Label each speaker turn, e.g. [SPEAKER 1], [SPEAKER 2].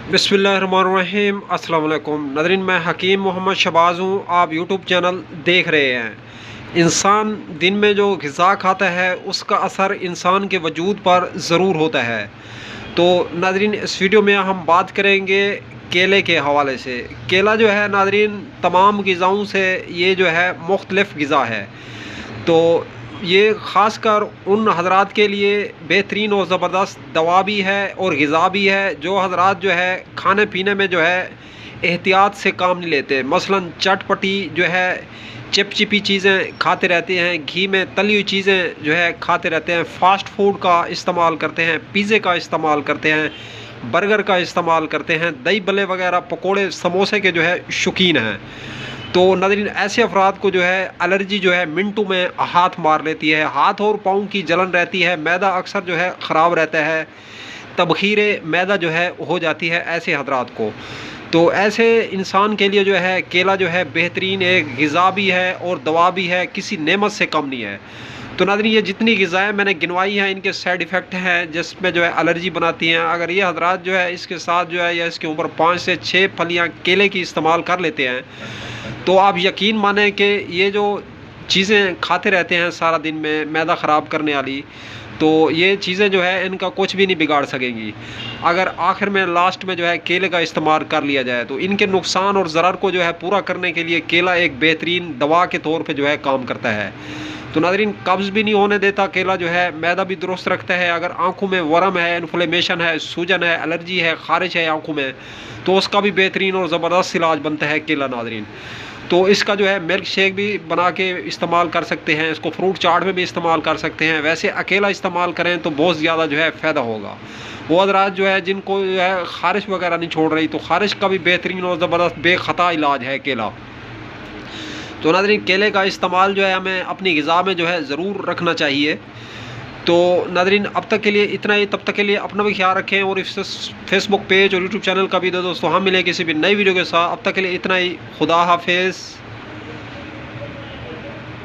[SPEAKER 1] बिस्मिल्लाहिर्रहमानिर्रहीम। अस्सलाम वालेकुम नाज़रीन, मैं हकीम मोहम्मद शहबाज हूँ। आप यूट्यूब चैनल देख रहे हैं। इंसान दिन में जो ग़िज़ा खाता है उसका असर इंसान के वजूद पर ज़रूर होता है। तो नाज़रीन, इस वीडियो में हम बात करेंगे केले के हवाले से। केला जो है नाज़रीन, तमाम ग़िज़ाओं से ये जो है मुख्तलिफ़ ग़िज़ा है। तो ये ख़ासकर उन हज़रात के लिए बेहतरीन और ज़बरदस्त दवा भी है और ग़िज़ा भी है जो हज़रात जो है खाने पीने में जो है एहतियात से काम नहीं लेते। मसलन चटपटी जो है चिपचिपी चीज़ें खाते रहते हैं, घी में तली हुई चीज़ें जो है खाते रहते हैं, फ़ास्ट फूड का इस्तेमाल करते हैं, पिज़्ज़े का इस्तेमाल करते हैं, बर्गर का इस्तेमाल करते हैं, दही भल्ले वगैरह पकोड़े समोसे के जो है शौकीन हैं। तो नाज़रीन, ऐसे अफराद को जो है एलर्जी जो है मिनटों में हाथ मार लेती है। हाथ और पाँव की जलन रहती है, मैदा अक्सर जो है ख़राब रहता है, तबखीर मैदा जो है हो जाती है ऐसे हज़रात को। तो ऐसे इंसान के लिए जो है केला जो है बेहतरीन एक ग़िज़ा भी है और दवा भी है, किसी नेमत से कम नहीं है। तो नाज़रीन, ये जितनी ग़िज़ाएँ मैंने गिनवाई हैं इनके साइड इफ़ेक्ट हैं जिसमें जो है एलर्जी बनाती हैं। अगर ये हज़रात जो है इसके साथ जो है या इसके ऊपर 5 से 6 फलियाँ केले की इस्तेमाल कर लेते हैं तो आप यकीन मानें कि ये जो चीज़ें खाते रहते हैं सारा दिन में मैदा ख़राब करने वाली, तो ये चीज़ें जो है इनका कुछ भी नहीं बिगाड़ सकेंगी। अगर आखिर में लास्ट में जो है केले का इस्तेमाल कर लिया जाए तो इनके नुकसान और ज़रर को जो है पूरा करने के लिए केला एक बेहतरीन दवा के तौर पे जो है काम करता है। तो नाज़रीन, कब्ज़ भी नहीं होने देता केला जो है, मैदा भी दुरुस्त रखता है। अगर आँखों में वरम है, इन्फ्लेमेशन है, सूजन है, एलर्जी है, ख़ारिश है आँखों में, तो उसका भी बेहतरीन और ज़बरदस्त इलाज बनता है केला नाज़रीन। तो इसका जो है मिल्क शेक भी बना के इस्तेमाल कर सकते हैं, इसको फ्रूट चाट में भी इस्तेमाल कर सकते हैं। वैसे अकेला इस्तेमाल करें तो बहुत ज़्यादा जो है फ़ायदा होगा। वो हज़रात जो है जिनको जो है ख़ारिश वगैरह नहीं छोड़ रही, तो ख़ारिश का भी बेहतरीन और ज़बरदस्त बेख़ता इलाज है केला। तो नाज़रीन, केले का इस्तेमाल जो है हमें अपनी ग़िज़ा में जो है ज़रूर रखना चाहिए। तो नाज़रीन, अब तक के लिए इतना ही। तब तक के लिए अपना भी ख्याल रखें और इस फेसबुक पेज और यूट्यूब चैनल का भी दोस्तों हम मिले किसी भी नई वीडियो के साथ। अब तक के लिए इतना ही। खुदा हाफिज़।